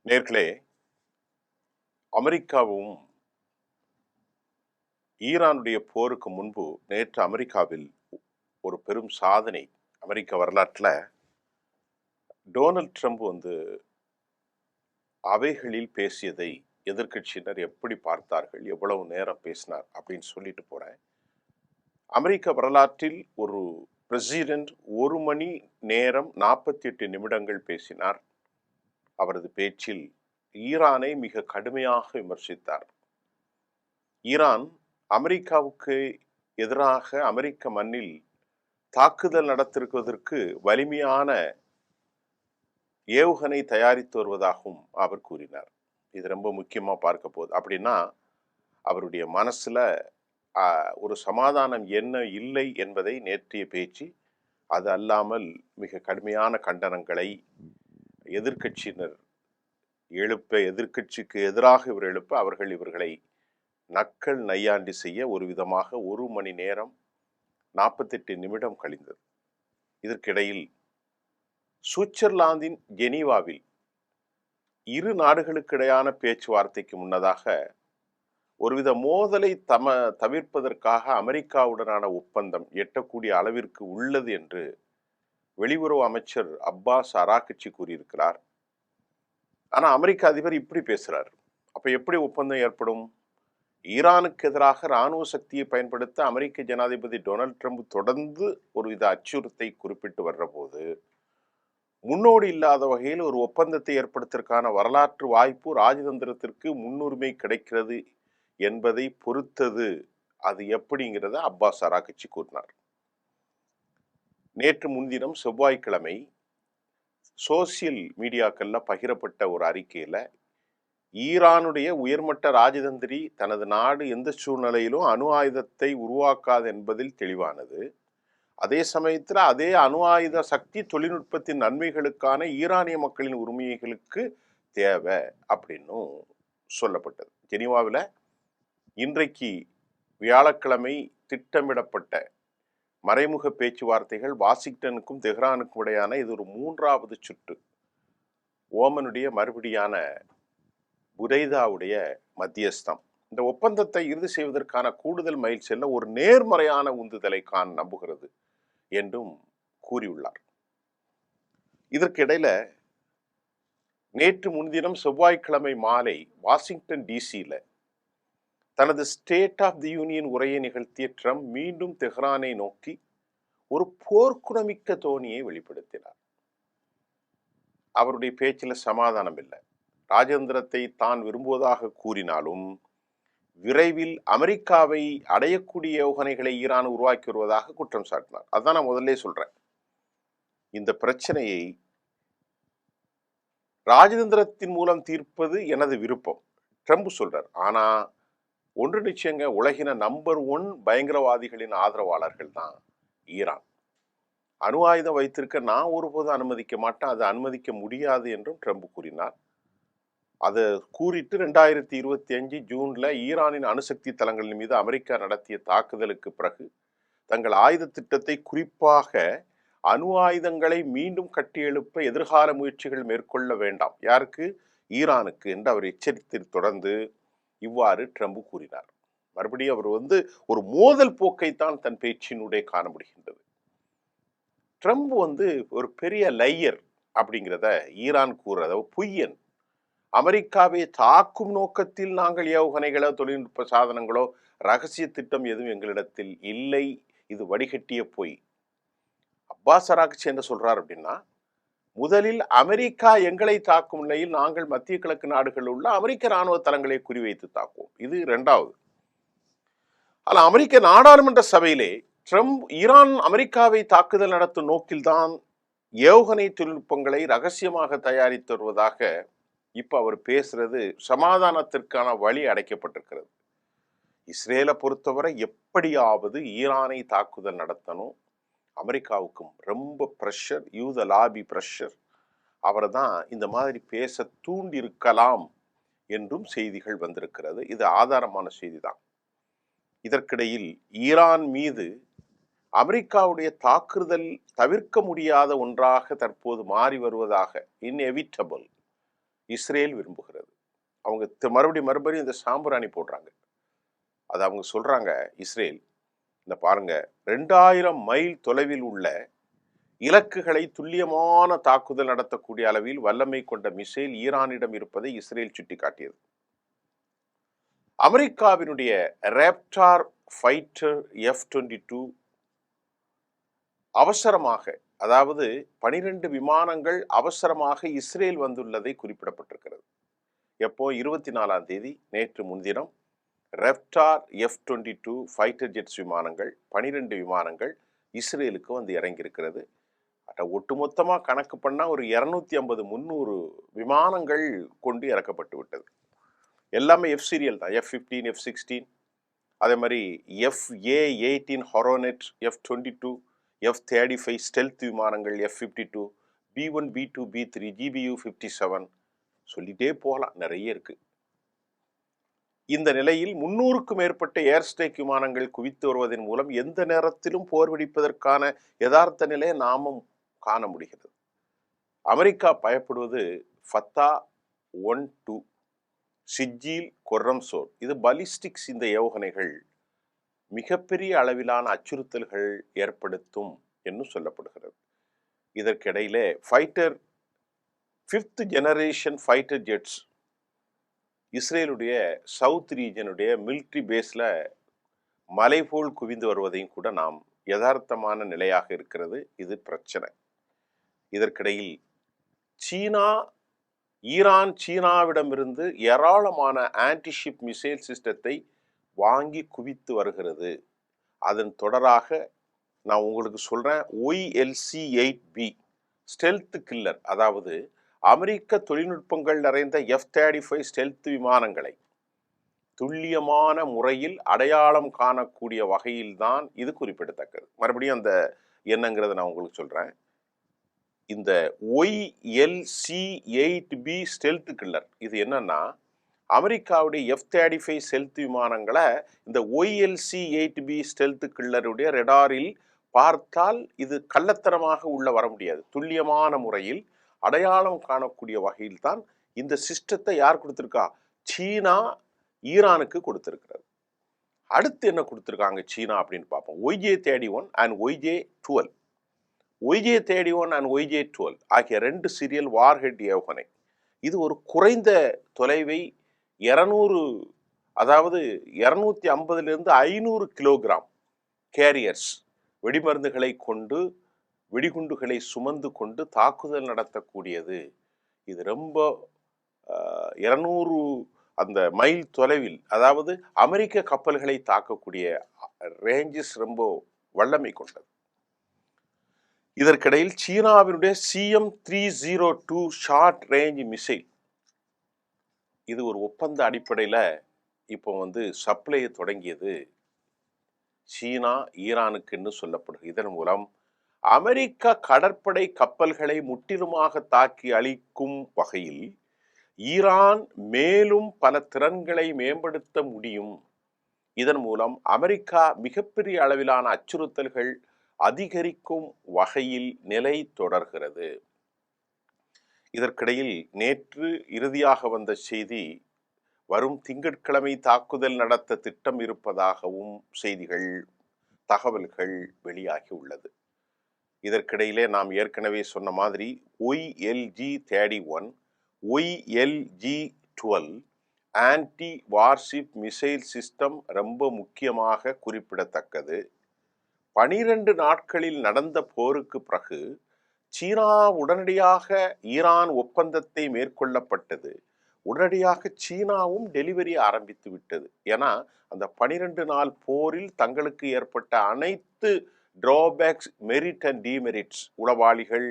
நேர்களே, அமெரிக்காவும் ஈரானுடைய போருக்கு முன்பு நேற்று அமெரிக்காவில் ஒரு பெரும் சாதனை. அமெரிக்க வரலாற்றில் டொனால்ட் ட்ரம்ப் அவைகளில் பேசியதை எதிர்க்கட்சியினர் எப்படி பார்த்தார்கள், எவ்வளவு நேரம் பேசினார் அப்படின்னு சொல்லிட்டு போறேன். அமெரிக்க வரலாற்றில் ஒரு பிரசிடென்ட் 1 மணி நேரம் 48 நிமிடங்கள் பேசினார். அவரது பேச்சில் ஈரானை மிக கடுமையாக விமர்சித்தார். ஈரான் அமெரிக்காவுக்கு எதிராக அமெரிக்க மண்ணில் தாக்குதல் நடத்திருப்பதற்கு வலிமையான ஏவுகணை தயாரித்து வருவதாகவும் அவர் கூறினார். இது ரொம்ப முக்கியமா பார்க்க போகுது. அப்படின்னா அவருடைய மனசுல ஒரு சமாதானம் என்ன இல்லை என்பதை நேற்றைய பேச்சு, அது அல்லாமல் மிக கடுமையான கண்டனங்களை எதிர்க்கட்சியினர் எதிர்க்கட்சிக்கு எதிராக இவர் எழுப்ப அவர்கள் இவர்களை நக்கல் நையாண்டி செய்ய ஒரு விதமாக 1 மணி நேரம் 48 நிமிடம் கழிந்தது. இதற்கிடையில் சுவிட்சர்லாந்தின் ஜெனீவாவில் இரு நாடுகளுக்கிடையான பேச்சுவார்த்தைக்கு முன்னதாக ஒருவித மோதலை தவிர்ப்பதற்காக அமெரிக்காவுடனான ஒப்பந்தம் எட்டக்கூடிய அளவிற்கு உள்ளது என்று வெளியுறவு அமைச்சர் அப்பாஸ் அராக்ச்சி கூறியிருக்கிறார். ஆனா அமெரிக்க அதிபர் இப்படி பேசுறார். அப்ப எப்படி ஒப்பந்தம் ஏற்படும்? ஈரானுக்கு எதிராக இராணுவ சக்தியை பயன்படுத்த அமெரிக்க ஜனாதிபதி டொனால்ட் ட்ரம்ப் தொடர்ந்து ஒருவித அச்சுறுத்தை குறிப்பிட்டு வர்ற போது, முன்னோடி இல்லாத வகையில் ஒரு ஒப்பந்தத்தை ஏற்படுத்துவதற்கான வரலாற்று வாய்ப்பு ராஜதந்திரத்திற்கு முன்னுரிமை கிடைக்கிறது என்பதை பொறுத்தது. அது எப்படிங்கிறத அப்பாஸ் அராக்ச்சி கூறினார். நேற்று முன்தினம் செவ்வாய்க்கிழமை சோசியல் மீடியாக்கள்ல பகிரப்பட்ட ஒரு அறிக்கையில ஈரானுடைய உயர்மட்ட ராஜதந்திரி தனது நாடு எந்த சூழ்நிலையிலும் அணு ஆயுதத்தை உருவாக்காது என்பதில் தெளிவானது. அதே சமயத்தில் அதே அணு ஆயுத சக்தி தொழில்நுட்பத்தின் நன்மைகளுக்கான ஈரானிய மக்களின் உரிமைகளுக்கு தேவை அப்படின்னும் சொல்லப்பட்டது. ஜெனீவாவில் இன்றைக்கு வியாழக்கிழமை திட்டமிடப்பட்ட மறைமுக பேச்சுவார்த்தைகள் வாஷிங்டனுக்கும் தெஹ்ரானுக்கும் இடையான இது ஒரு 3வது சுற்று. ஓமனுடைய மறுபடியான புரைதாவுடைய மத்தியஸ்தம் இந்த ஒப்பந்தத்தை இறுதி செய்வதற்கான கூடுதல் மைல் செல்ல ஒரு நேர்மறையான உந்துதலை நம்புகிறது என்றும் கூறியுள்ளார். இதற்கிடையில நேற்று முன்தினம் செவ்வாய்க்கிழமை மாலை வாஷிங்டன் டிசியில தனது ஸ்டேட் ஆஃப் தி யூனியன் உரையை நிகழ்த்திய ட்ரம்ப் மீண்டும் தெஹ்ரானை நோக்கி ஒரு போர்க்குணமிக்க தோணியை வெளிப்படுத்தினார். அவருடைய பேச்சில் சமாதானம் இல்லை. ராஜதந்திரத்தை தான் விரும்புவதாக கூறினாலும் விரைவில் அமெரிக்காவை அடையக்கூடிய ஏவுகணைகளை ஈரான் உருவாக்கி வருவதாக குற்றம் சாட்டினார். அதான் நான் முதல்ல சொல்றேன். இந்த பிரச்சனையை ராஜதந்திரத்தின் மூலம் தீர்ப்பது எனது விருப்பம் ட்ரம்ப் சொல்றார். ஆனா ஒன்று நிச்சயங்க, உலகின நம்பர் 1 பயங்கரவாதிகளின் ஆதரவாளர்கள் தான் ஈரான். அணு ஆயுதம் வைத்திருக்க நான் ஒருபோதும் அனுமதிக்க மாட்டேன், அதை அனுமதிக்க முடியாது என்றும் ட்ரம்ப் கூறினார். அதை கூறிட்டு 2025 ஜூன்ல ஈரானின் அணுசக்தி தளங்களின் மீது அமெரிக்கா நடத்திய தாக்குதலுக்கு பிறகு தங்கள் ஆயுத திட்டத்தை, குறிப்பாக அணு ஆயுதங்களை மீண்டும் கட்டியெழுப்ப எதிர்கால முயற்சிகள் மேற்கொள்ள வேண்டாம், யாருக்கு? ஈரானுக்கு என்று அவர் எச்சரித்து தொடர்ந்து இவ்வாறு ட்ரம்ப் கூறினார். மறுபடியும் அவர் ஒரு மோதல் போக்கைத்தான் தன் பேச்சினுடைய காண முடிகின்றது. ட்ரம்ப் ஒரு பெரிய லையர் அப்படிங்கிறத ஈரான் கூறுறத பொய்யன். அமெரிக்காவை தாக்கும் நோக்கத்தில் நாங்கள் ஏவுகணைகளோ தொழில்நுட்ப சாதனங்களோ ரகசிய திட்டம் எதுவும் எங்களிடத்தில் இல்லை, இது வடிகட்டிய பொய். அப்பாஸ் அராக்ச்சி என்ன சொல்றார் அப்படின்னா, முதலில் அமெரிக்கா எங்களை தாக்கும் நிலையில் நாங்கள் மத்திய கிழக்கு நாடுகளில் உள்ள அமெரிக்க இராணுவ தளங்களை குறிவைத்து தாக்குவோம். இது 2வது. ஆனால் அமெரிக்க நாடாளுமன்ற சபையிலே ட்ரம்ப் ஈரான் அமெரிக்காவை தாக்குதல் நடத்தும் நோக்கில்தான் ஏவுகணை தொழில்நுட்பங்களை ரகசியமாக தயாரித்து வருவதாக இப்ப அவர் பேசுறது சமாதானத்திற்கான வழி அடைக்கப்பட்டிருக்கிறது. இஸ்ரேலை பொறுத்தவரை எப்படியாவது ஈரானை தாக்குதல் நடத்தணும். அமெரிக்காவுக்கும் ரொம்ப பிரஷர், யூத லாபி பிரஷர். அவர் தான் இந்த மாதிரி பேச தூண்டி இருக்கலாம் என்றும் செய்திகள் வந்திருக்கிறது. இது ஆதாரமான செய்தி தான். இதற்கிடையில் ஈரான் மீது அமெரிக்காவுடைய தாக்குதல் தவிர்க்க முடியாத ஒன்றாக தற்போது மாறி வருவதாக, இன்எவிட்டபிள் இஸ்ரேல் விரும்புகிறது. அவங்க மறுபடியும் இந்த சாம்பிராணி போடுறாங்க. அது அவங்க சொல்றாங்க, இஸ்ரேல் இந்த பாருங்க, 2000 மைல் தொலைவில் உள்ள இலக்குகளை துல்லியமான தாக்குதல் நடத்தக்கூடிய அளவில் வல்லமை கொண்ட மிசைல் ஈரானிடம் இருப்பதை இஸ்ரேல் சுட்டிக்காட்டியது. அமெரிக்காவினுடைய ரேப்டார் ஃபைட்டர் F-22 அவசரமாக, அதாவது 12 விமானங்கள் அவசரமாக இஸ்ரேல் வந்துள்ளதை குறிப்பிடப்பட்டிருக்கிறது. எப்போ? 24ஆம் தேதி, நேற்று முன்தினம் ரேப்டார் F-22 ஃபைட்டர் ஜெட்ஸ் விமானங்கள் 12 விமானங்கள் இஸ்ரேலுக்கு வந்து இறங்கியிருக்கிறது. ஒட்டுமொத்தமாக கணக்கு பண்ணால் ஒரு 250-300 விமானங்கள் கொண்டு இறக்கப்பட்டு விட்டது. எல்லாமே எஃப் சீரியல் தான். F-15, F-16, அதே மாதிரி FA-18 ஹொரோனெட், F-22, F-35 ஸ்டெல்த் விமானங்கள், F-52, B-1, B-2, B-3, GBU-57, சொல்லிட்டே போகலாம், நிறைய இருக்கு. இந்த நிலையில் 300க்கும் மேற்பட்ட ஏர் ஸ்ட்ரைக் விமானங்கள் குவித்து வருவதன் மூலம் எந்த நேரத்திலும் போர் வெடிப்பதற்கான யதார்த்த நிலையை நாமும் காண முடிகிறது. அமெரிக்கா பயப்படுவது ஃபத்தா 1-2, சிஜில், கொர்ரம்சோர். இது பலிஸ்டிக்ஸ். இந்த ஏவுகணைகள் மிகப்பெரிய அளவிலான அச்சுறுத்தல்கள் ஏற்படுத்தும் என்று சொல்லப்படுகிறது. இதற்கிடையிலே fighter 5th generation fighter jets இஸ்ரேலுடைய சவுத் ரீஜனுடைய மிலிட்ரி பேஸ்ல மலை போல் குவிந்து வருவதையும் கூட நாம் யதார்த்தமான நிலையாக இருக்கிறது. இது பிரச்சனை. இதற்கிடையில் ஈரான் சீனாவிடமிருந்து ஏராளமான ஆன்டிஷிப் மிசைல் சிஸ்டத்தை வாங்கி குவித்து வருகிறது. அதன் தொடராக நான் உங்களுக்கு சொல்றேன், OLC-8B ஸ்டெல்த் கில்லர், அதாவது அமெரிக்க தொழில்நுட்பங்கள் நிறைந்த F-35 ஸ்டெல்த் விமானங்களை துல்லியமான முறையில் அடையாளம் காணக்கூடிய வகையில் தான் இது குறிப்பிடத்தக்கது. மறுபடியும் அந்த என்னங்கிறத நான் உங்களுக்கு சொல்றேன். இந்த OLC-8B ஸ்டெல்த் கில்லர் இது என்னன்னா, அமெரிக்காவுடைய F-35 ஸ்டெல்த் விமானங்களை இந்த OLC-8B ஸ்டெல்த் கில்லருடைய ரெடாரில் பார்த்தால் இது கள்ளத்தனமாக உள்ள வர முடியாது. துல்லியமான முறையில் அடையாளம் காணக்கூடிய வகையில் தான் இந்த சிஸ்டத்தை யார் கொடுத்திருக்கா? சீனா ஈரானுக்கு கொடுத்திருக்கிறது. அடுத்து என்ன கொடுத்திருக்காங்க சீனா அப்படின்னு பார்ப்போம். YJ-31 and YJ-12. YJ-31 and YJ-12 ஆகிய 2 சீரியல் வார்ஹெட் ஏவுகணை. இது ஒரு குறைந்த தொலைவை 250 500 கிலோகிராம் கேரியர்ஸ் வெடிமருந்துகளை கொண்டு, வெடிகுண்டுகளை சுமந்து கொண்டு தாக்குதல் நடத்தக்கூடியது. இது ரொம்ப 200 அந்த மைல் தொலைவில், அதாவது அமெரிக்க கப்பல்களை தாக்கக்கூடிய ரேஞ்சஸ் ரொம்ப வல்லமை கொண்டது. இதற்கிடையில் சீனாவினுடைய CM-302 ஷார்ட் ரேஞ்ச் மிசைல், இது ஒரு ஒப்பந்த அடிப்படையில் இப்போ சப்ளையை தொடங்கியது சீனா ஈரானுக்குன்னு சொல்லப்படுது. இதன் மூலம் அமெரிக்க கடற்படை கப்பல்களை முற்றிலுமாக தாக்கி அழிக்கும் வகையில் ஈரான் மேலும் பல திறன்களை மேம்படுத்த முடியும். இதன் மூலம் அமெரிக்கா மிகப்பெரிய அளவிலான அச்சுறுத்தல்கள் அதிகரிக்கும் வகையில் நிலை தொடர்கிறது. இதற்கிடையில் நேற்று இறுதியாக வந்த செய்தி, வரும் திங்கட்கிழமை தாக்குதல் நடத்த திட்டம் இருப்பதாகவும் செய்திகள், தகவல்கள் வெளியாகி உள்ளது. இதற்கிடையிலே நாம் ஏற்கனவே சொன்ன மாதிரி OLG-31, OLG-12 anti worship missile system ரொம்ப முக்கியமாக குறிப்பிடத்தக்கது. 12 நாட்களில் நடந்த போருக்கு பிறகு சீனா உடனடியாக ஈரான் ஒப்பந்தத்தை மேற்கொள்ளப்பட்டது. உடனடியாக சீனாவும் டெலிவரி ஆரம்பித்து விட்டது. ஏன்னா அந்த 12 நாள் போரில் தங்களுக்கு ஏற்பட்ட அனைத்து டிராபேக்ஸ், மெரிட் அண்ட் டிமெரிட்ஸ், உளவாளிகள்,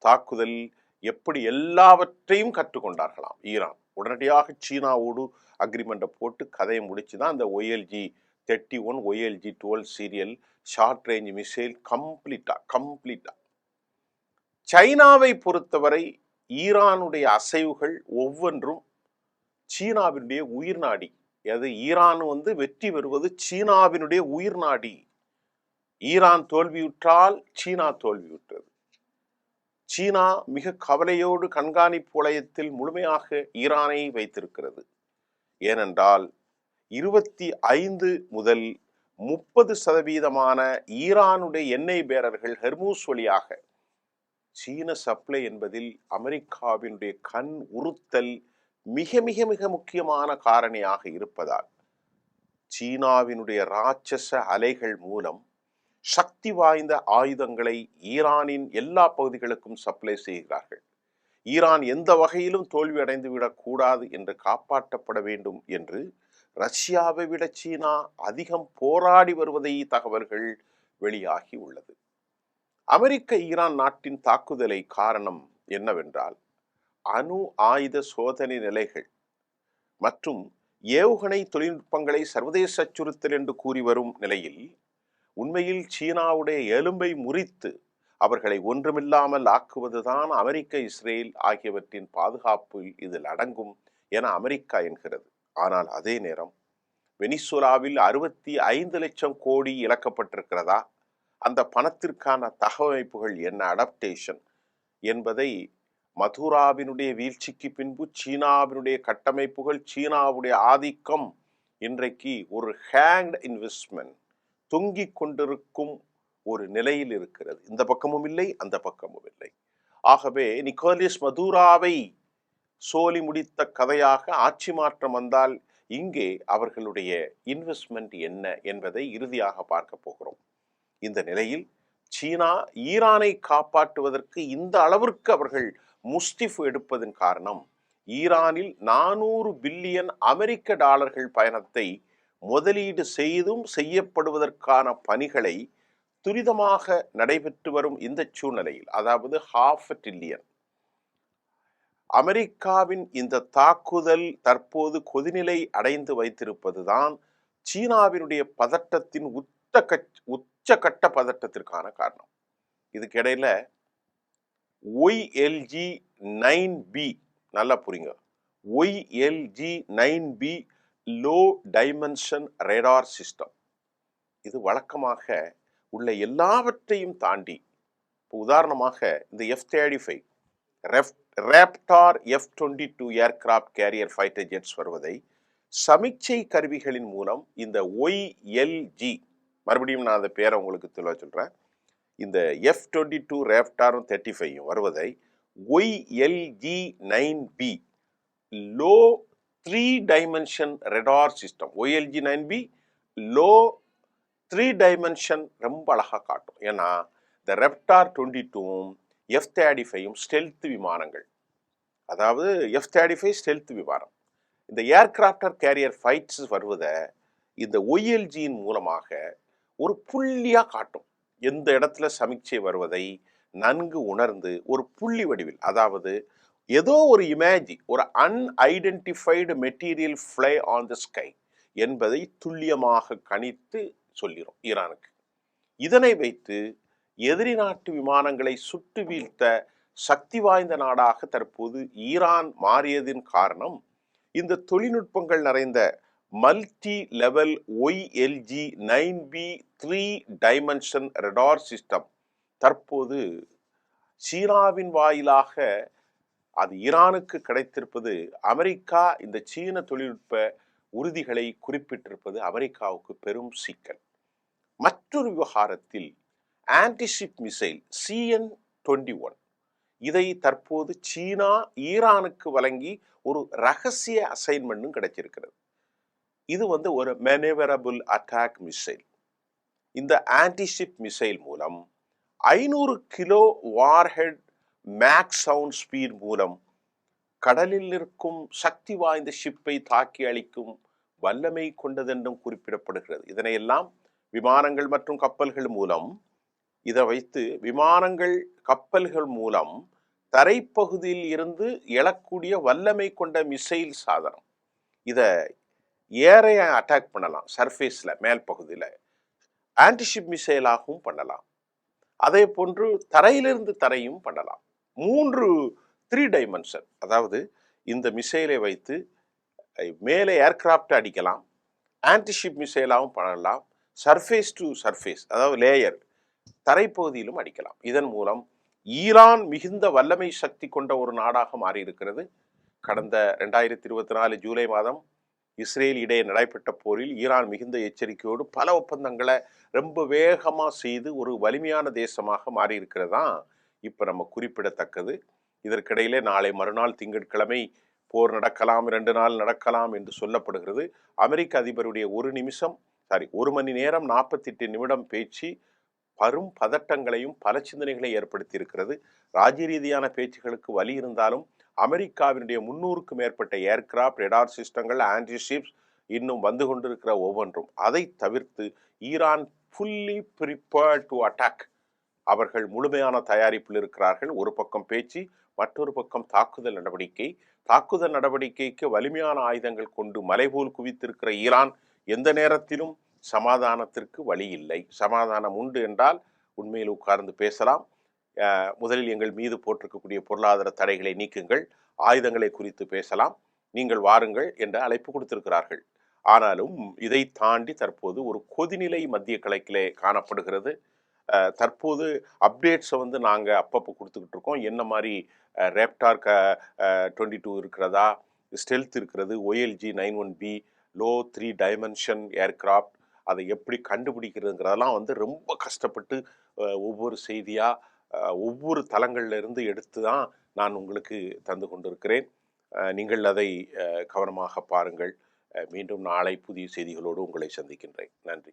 தாக்குதல், எப்படி எல்லாவற்றையும் கற்றுக்கொண்டார்களாம் ஈரான். உடனடியாக சீனாவோடு அக்ரிமெண்ட்டை போட்டு கதையை முடிச்சு தான் அந்த OLG-31, OLG-12 serial short range missile கம்ப்ளீட்டா. சைனாவை பொறுத்தவரை ஈரானுடைய அசைவுகள் ஒவ்வொன்றும் சீனாவினுடைய உயிர் நாடி. அது ஈரான் வெற்றி பெறுவது சீனாவினுடைய உயிர் நாடி. ஈரான் தோல்வியுற்றால் சீனா தோல்வியுற்றது. சீனா மிக கவலையோடு கண்காணிப்பு வளையத்தில் முழுமையாக ஈரானை வைத்திருக்கிறது. ஏனென்றால் 25 முதல் 30% ஈரானுடைய எண்ணெய் பேரர்கள் ஹெர்மூஸ் வழியாக சீன சப்ளை என்பதில் அமெரிக்காவினுடைய கண் உறுத்தல் மிக மிக மிக முக்கியமான காரணியாக இருப்பதால் சீனாவினுடைய ராட்சச அலைகள் மூலம் சக்தி வாய்ந்த ஆயுதங்களை ஈரானின் எல்லா பகுதிகளுக்கும் சப்ளை செய்கிறார்கள். ஈரான் எந்த வகையிலும் தோல்வி அடைந்து விடக்கூடாது என்று காப்பாற்றப்பட வேண்டும் என்று ரஷ்யாவை விட சீனா அதிகம் போராடி வருவதை தகவல்கள் வெளியாகி உள்ளது. அமெரிக்க ஈரான் நாட்டின் தாக்குதலை காரணம் என்னவென்றால் அணு ஆயுத சோதனை நிலைகள் மற்றும் ஏவுகணை தொழில்நுட்பங்களை சர்வதேச அச்சுறுத்தல் என்று கூறி வரும் நிலையில் உண்மையில் சீனாவுடைய எலும்பை முறித்து அவர்களை ஒன்றுமில்லாமல் ஆக்குவதுதான் அமெரிக்க, இஸ்ரேல் ஆகியவற்றின் பாதுகாப்பில் இதில் அடங்கும் என அமெரிக்கா என்கிறது. ஆனால் அதே நேரம் வெனிசுலாவில் 65 லட்சம் கோடி இழக்கப்பட்டிருக்கிறதா, அந்த பணத்திற்கான தகவமைப்புகள் என்ன, அடாப்டேஷன் என்பதை மதுராவினுடைய வீழ்ச்சிக்கு பின்பு சீனாவினுடைய கட்டமைப்புகள், சீனாவுடைய ஆதிக்கம் இன்றைக்கு ஒரு ஹேங்ட் இன்வெஸ்ட்மெண்ட் தொங்கிக் கொண்டிருக்கும் ஒரு நிலையில் இருக்கிறது. இந்த பக்கமும் இல்லை, அந்த பக்கமும் இல்லை. ஆகவே நிக்கோலஸ் மதுராவை சோலி முடித்த கதையாக ஆட்சி மாற்றம் வந்தால் இங்கே அவர்களுடைய இன்வெஸ்ட்மெண்ட் என்ன என்பதை இறுதியாக பார்க்க போகிறோம். இந்த நிலையில் சீனா ஈரானை காப்பாற்றுவதற்கு இந்த அளவிற்கு அவர்கள் முஸ்டிஃப் எடுப்பதன் காரணம் ஈரானில் 400 பில்லியன் அமெரிக்க டாலர்கள் பயணத்தை முதலீடு செய்தும் செய்யப்படுவதற்கான பணிகளை துரிதமாக நடைபெற்று வரும் இந்த சூழ்நிலையில், அதாவது $500 பில்லியன் அமெரிக்காவின் இந்த தாக்குதல் தற்போது கொதிநிலை அடைந்து வைத்திருப்பதுதான் சீனாவினுடைய பதட்டத்தின் உச்சகட்ட பதட்டத்திற்கான காரணம். இதுக்கிடையில YLG-9B நல்லா புரியுங்க, YLG-9B low dimension radar system. இது வழக்கமாக உள்ள எல்லாவற்றையும் தாண்டி, இப்போ உதாரணமாக இந்த F-35 Raptor F-22 aircraft carrier fighter jets வருவதை சமிக்சை கருவிகளின் மூலம் இந்த YLG, மறுபடியும் நான் அந்த பேரை உங்களுக்கு தெளிவாக சொல்கிறேன், இந்த F-22 ராப்டாரும் 35 வருவதை YLG-9B low 3 dimension radar system, YLG-9B low 3 dimension ரொம்ப அழகாக காட்டும். ஏன்னா இந்த ராப்டார் 22ம் F-35ம் ஸ்டெல்த் விமானங்கள், அதாவது F-35 ஸ்டெல்த் விமானம். இந்த ஏர்கிராப்டர் கேரியர் ஃபைட்ஸ் வருவதை இந்த OLGயின் மூலமாக ஒரு புள்ளியாக காட்டும். எந்த இடத்துல சமிக்சை வருவதை நன்கு உணர்ந்து ஒரு புள்ளி வடிவில், அதாவது ஏதோ ஒரு இமேஜ், ஒரு unidentified material fly on the sky என்பதை துல்லியமாக கணித்து சொல்லிடும் ஈரானுக்கு. இதனை வைத்து எதிரி நாட்டு விமானங்களை சுட்டு வீழ்த்த சக்தி வாய்ந்த நாடாக தற்போது ஈரான் மாறியதின் காரணம் இந்த தொழில்நுட்பங்கள் நிறைந்த multi level YLG-9B 3 dimension radar system தற்போது சீனாவின் வாயிலாக அது ஈரானுக்கு கிடைத்திருப்பது. அமெரிக்கா இந்த சீன தொழில்நுட்ப உறுதிகளை குறிப்பிட்டிருப்பது அமெரிக்காவுக்கு பெரும் சிக்கல். மற்றொரு விவகாரத்தில் ஆன்டிஷிப் மிசைல் CN-21 இதை தற்போது சீனா ஈரானுக்கு வழங்கி ஒரு ரகசிய அசைன்மெண்ட்டும் கிடைச்சிருக்கிறது. இது ஒரு மேனேவரபிள் அட்டாக் மிசைல். இந்த ஆன்டிஷிப் மிசைல் மூலம் 500 kilo warhead maths sound speed மூலம் கடலில் இருக்கும் சக்தி வாய்ந்த ஷிப்பை தாக்கி அளிக்கும் வல்லமை கொண்டதென்றும் குறிப்பிடப்படுகிறது. இதனையெல்லாம் விமானங்கள் மற்றும் கப்பல்கள் மூலம், இதை வைத்து விமானங்கள் கப்பல்கள் மூலம் தரைப்பகுதியில் இருந்து எழக்கூடிய வல்லமை கொண்ட மிசைல் சாதனம். இதை ஏரைய அட்டாக் பண்ணலாம், சர்ஃபேஸில் மேல் பகுதியில் ஆன்டிஷிப் மிசைலாகவும் பண்ணலாம். அதே போன்று தரையிலிருந்து தரையும் பண்ணலாம். 3 டைமென்ஷன், அதாவது இந்த மிசைலை வைத்து மேலே ஏர்கிராப்ட் அடிக்கலாம், ஆன்டிஷிப் மிசைலாகவும் பண்ணலாம், சர்ஃபேஸ் டு சர்ஃபேஸ் அதாவது லேயர் தரைப்பகுதியிலும் அடிக்கலாம். இதன் மூலம் ஈரான் மிகுந்த வல்லமை சக்தி கொண்ட ஒரு நாடாக மாறியிருக்கிறது. கடந்த 2024 ஜூலை மாதம் இஸ்ரேல் இடையே நடைபெற்ற போரில் ஈரான் மிகுந்த எச்சரிக்கையோடு பல ஒப்பந்தங்களை ரொம்ப வேகமாக செய்து ஒரு வலிமையான தேசமாக மாறியிருக்கிறது தான் இப்போ நம்ம குறிப்பிடத்தக்கது. இதற்கிடையிலே நாளை மறுநாள் திங்கட்கிழமை போர் நடக்கலாம், 2 நாள் நடக்கலாம் என்று சொல்லப்படுகிறது. அமெரிக்க அதிபருடைய ஒரு மணி நேரம் 48 நிமிடம் பேச்சு பரும் பதட்டங்களையும் பல சிந்தனைகளையும் ஏற்படுத்தி இருக்கிறது. ராஜ்ய ரீதியான பேச்சுகளுக்கு வழி இருந்தாலும் அமெரிக்காவினுடைய 300க்கும் மேற்பட்ட ஏர்கிராப்ட், ரெடார் சிஸ்டங்கள், ஆன்டிஷிப்ஸ் இன்னும் வந்து கொண்டிருக்கிற ஒவ்வொன்றும். அதை தவிர்த்து Iran fully prepared to attack. அவர்கள் முழுமையான தயாரிப்பில் இருக்கிறார்கள். ஒரு பக்கம் பேச்சு, மற்றொரு பக்கம் தாக்குதல் நடவடிக்கை. தாக்குதல் நடவடிக்கைக்கு வலிமையான ஆயுதங்கள் கொண்டு மலைபோல் குவித்திருக்கிற ஈரான் எந்த நேரத்திலும் சமாதானத்திற்கு வழி இல்லை. சமாதானம் உண்டு என்றால் உண்மையில் உட்கார்ந்து பேசலாம். முதலில் எங்கள் மீது போட்டிருக்கக்கூடிய பொருளாதார தடைகளை நீக்குங்கள், ஆயுதங்களை குறித்து பேசலாம், நீங்கள் வாருங்கள் என்ற அழைப்பு கொடுத்திருக்கிறார்கள். ஆனாலும் இதை தாண்டி தற்போது ஒரு கொதிநிலை மத்திய கிழக்கிலே காணப்படுகிறது. தற்போது அப்டேட்ஸை நாங்கள் அப்பப்போ கொடுத்துக்கிட்டு இருக்கோம். என்ன மாதிரி ரேப்டார் 22 இருக்கிறதா, ஸ்டெல்த் இருக்கிறது, OLG 91B low 3 dimension aircraft, அதை எப்படி கண்டுபிடிக்கிறதுங்கிறதெல்லாம் ரொம்ப கஷ்டப்பட்டு ஒவ்வொரு செய்தியாக ஒவ்வொரு தளங்கள்ல இருந்து எடுத்து தான் நான் உங்களுக்கு தந்து கொண்டிருக்கிறேன். நீங்கள் அதை கவனமாக பாருங்கள். மீண்டும் நாளை புதிய செய்திகளோடு உங்களை சந்திக்கின்றேன். நன்றி.